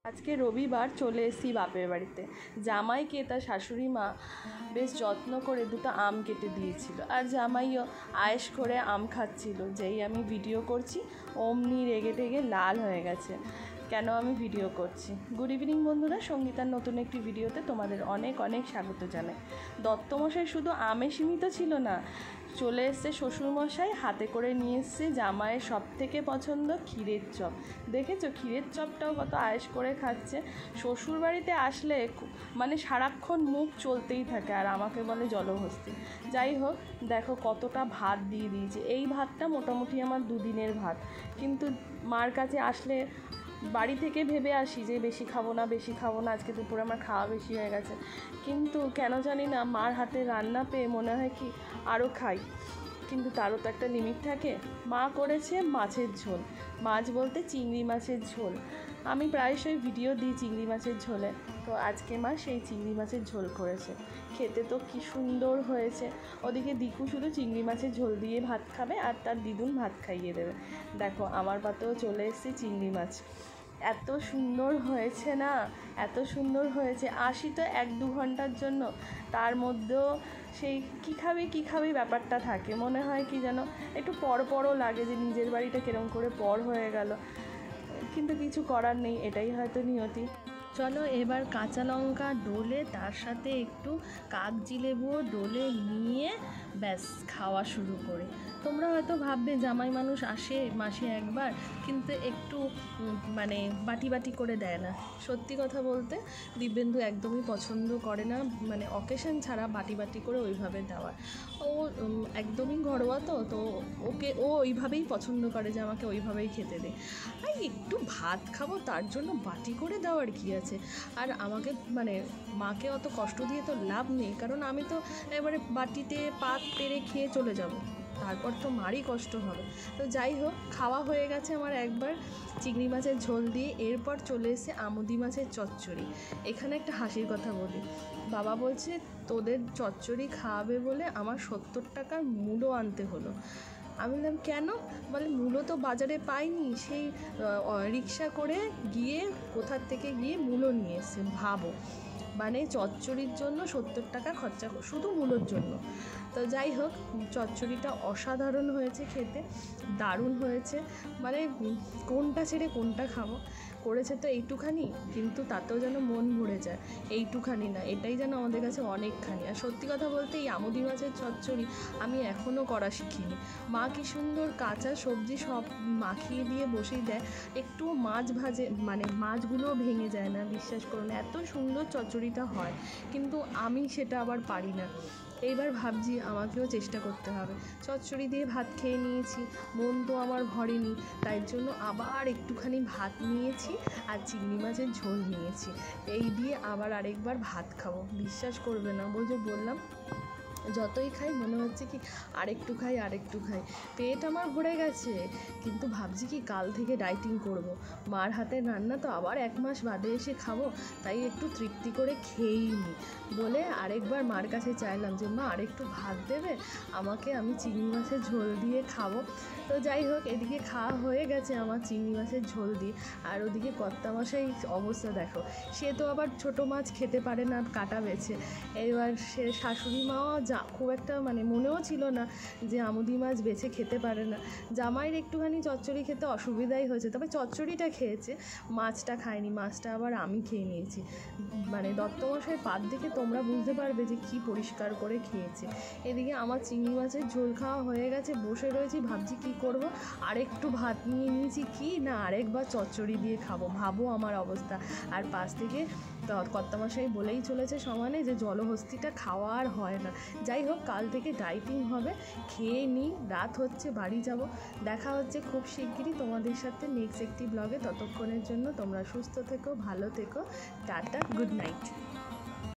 আজকে রবিবার চলে এসেছি বাপের বাড়িতে। জামাইকে তার শাশুড়ি মা বেশ যত্ন করে দুটো আম কেটে দিয়েছিল, আর জামাইও আয়েশ করে আম খাচ্ছিল। যেই আমি ভিডিও করছি অমনি রেগে টেগে লাল হয়ে গেছে কেন আমি ভিডিও করছি। গুড ইভিনিং বন্ধুরা, সঙ্গীতার নতুন একটি ভিডিওতে তোমাদের অনেক অনেক স্বাগত জানাই। দত্তমশাই শুধু আমে সীমিত ছিল না, চলে এসছে শ্বশুরমশাই, হাতে করে নিয়ে এসছে জামাইয়ের সব থেকে পছন্দ ক্ষীরের চপ। দেখেছো ক্ষীরের চপটাও কত আয়েশ করে খাচ্ছে। শ্বশুর বাড়িতে আসলে মানে সারাক্ষণ মুখ চলতেই থাকে, আর আমাকে বলে জলহস্তি। যাই হোক, দেখো কতটা ভাত দিয়ে দিয়েছে। এই ভাতটা মোটামুটি আমার দুদিনের ভাত, কিন্তু মার কাছে আসলে বাড়ি থেকে ভেবে আসি যে বেশি খাবো না, আজকে দুপুরে আমার খাওয়া বেশি হয়ে গেছে, কিন্তু কেন জানি না মার হাতে রান্না পেয়ে মনে হয় কি আরও খাই, কিন্তু তারও তো একটা লিমিট থাকে। মা করেছে মাছের ঝোল, মাছ বলতে চিংড়ি মাছের ঝোল। আমি প্রায়শই ভিডিও দিই চিংড়ি মাছের ঝোলে, তো আজকে মা সেই চিংড়ি মাছের ঝোল করেছে। খেতে তো কি সুন্দর হয়েছে। ওদিকে দিকু শুধু চিংড়ি মাছের ঝোল দিয়ে ভাত খাবে, আর তার দিদুন ভাত খাইয়ে দেবে। দেখো আমার পাতেও চলে এসেছে চিংড়ি মাছ। এত সুন্দর হয়েছে না, এত সুন্দর হয়েছে। আসি তো 1-2 ঘন্টার জন্য, তার মধ্যেও সেই কী খাবি ব্যাপারটা থাকে। মনে হয় কি যেন একটু পরও লাগে যে নিজের বাড়িটা কিরম করে পর হয়ে গেল, কিন্তু কিছু করার নেই, এটাই হয়তো নিয়তি। চলো এবার কাঁচা লঙ্কা ডলে তার সাথে একটু কাগজি লেবুও ডলে নিয়ে ব্যাস খাওয়া শুরু করে। তোমরা হয়তো ভাববে জামাই মানুষ আসে মাসে একবার, কিন্তু একটু মানে বাটি করে দেয় না। সত্যি কথা বলতে দিব্যেন্দু একদমই পছন্দ করে না, মানে অকেশন ছাড়া বাটি করে ওইভাবে দেওয়ার। ও একদমই ঘরোয়া, তো ও ওইভাবেই পছন্দ করে যে আমাকে ওইভাবেই খেতে দে। আর একটু ভাত খাবো তার জন্য বাটি করে দেওয়ার কী আছে। আর আমাকে মানে মাকে অত কষ্ট দিয়ে তো লাভ নেই, কারণ আমি তো এবারে বাটিতে পাত পেরে খেয়ে চলে যাব, তারপর তো মারই কষ্ট হবে। তো যাই হোক, খাওয়া হয়ে গেছে আমার একবার চিংড়ি মাছের ঝোল দিয়ে। এরপর চলে এসে আমুদি মাছের চচ্চড়ি। এখানে একটা হাসির কথা বলি, বাবা বলছে তোদের চচ্চড়ি খাওয়াবে বলে আমার 70 টাকার মূলো আনতে হলো। আমি বললাম কেন? বলে মূলো তো বাজারে পাইনি, সেই রিক্সা করে গিয়ে কোথার থেকে গিয়ে মূলো নিয়ে এসছে। ভাবো, মানে চচ্চড়ির জন্য 70 টাকা খরচা, শুধু মূলোর জন্য। তো যাই হোক, চচ্চড়িটা অসাধারণ হয়েছে খেতে, দারুণ হয়েছে। মানে কোনটা ছেড়ে কোনটা খাবো। করেছে তো এইটুখানি, কিন্তু তাতেও যেন মন ভরে যায়। এইটুখানি না, এটাই যেন আমাদের কাছে অনেকখানি। আর সত্যি কথা বলতে এই আমুদি মাছের চচ্চড়ি আমি এখনও করা শিখিনি। মা কি সুন্দর কাঁচা সবজি সব মাখিয়ে দিয়ে বসেই দেয়, একটু মাছ ভাজে, মানে মাছগুলোও ভেঙে যায় না, বিশ্বাস করুন এত সুন্দর চচ্চড়িটা হয়, কিন্তু আমি সেটা আবার পারি না। এইবার ভাবছি আমাকেও চেষ্টা করতে হবে। চচ্চড়ি দিয়ে ভাত খেয়ে নিয়েছি, মন তো আমার ভরেনি, তাই জন্য আবার একটুখানি ভাত নিয়েছি আর চিংড়ি মাছের ঝোল নিয়েছি। এই দিয়ে আবার আরেকবার ভাত খাবো। বিশ্বাস করবে না, বললাম যতই খাই মনে হচ্ছে কি আরেকটু খাই। পেট আমার ভরে গেছে, কিন্তু ভাবছি কি কাল থেকে ডাইটিং করব। মার হাতের রান্না তো আবার 1 মাস বাদে এসে খাবো, তাই একটু তৃপ্তি করে খেয়েই নি বলে আরেকবার মার কাছে চাইলাম যে মা আরেকটু ভাত দেবে আমাকে, আমি চিংড়ি মাছের ঝোল দিয়ে খাবো। তো যাই হোক, এদিকে খাওয়া হয়ে গেছে আমার চিংড়ি মাছের ঝোল দিয়ে। আর ওদিকে কর্তামশাই অবস্থা দেখো, সে তো আবার ছোটো মাছ খেতে পারে না কাটা বেছে। এবার সে শাশুড়ি মাও খুব একটা মানে মনেও ছিল না যে আমুদি মাছ বেছে খেতে পারে না। জামাইয়ের একটুখানি চচ্চড়ি খেতে অসুবিধাই হয়েছে, তবে চচ্চড়িটা খেয়েছে, মাছটা খায়নি। মাছটা আবার আমি খেয়ে নিয়েছি। মানে দত্তমশাই পাত দেখে তোমরা বুঝতে পারবে যে কি পরিষ্কার করে খেয়েছে। এদিকে আমার চিংড়ি মাছের ঝোল খাওয়া হয়ে গেছে, বসে রয়েছি, ভাবছি কি করব। আরেকটু ভাত নিয়ে নিয়েছি, কি না আরেকবার চচ্চড়ি দিয়ে খাবো। ভাবো আমার অবস্থা। আর পাশ থেকে কর্তামশাই বলেই চলেছে সমানে যে জলহস্তিটা খাওয়া আর হয় না। যাই হোক, কাল থেকে ডাইটিং হবে, খেয়ে নিই, রাত হচ্ছে, বাড়ি যাব। দেখা হচ্ছে খুব শিগগিরই তোমাদের সাথে নেক্সট একটি ব্লগে। ততক্ষণের জন্য তোমরা সুস্থ থেকো, ভালো থেকো, টাটা, গুড নাইট।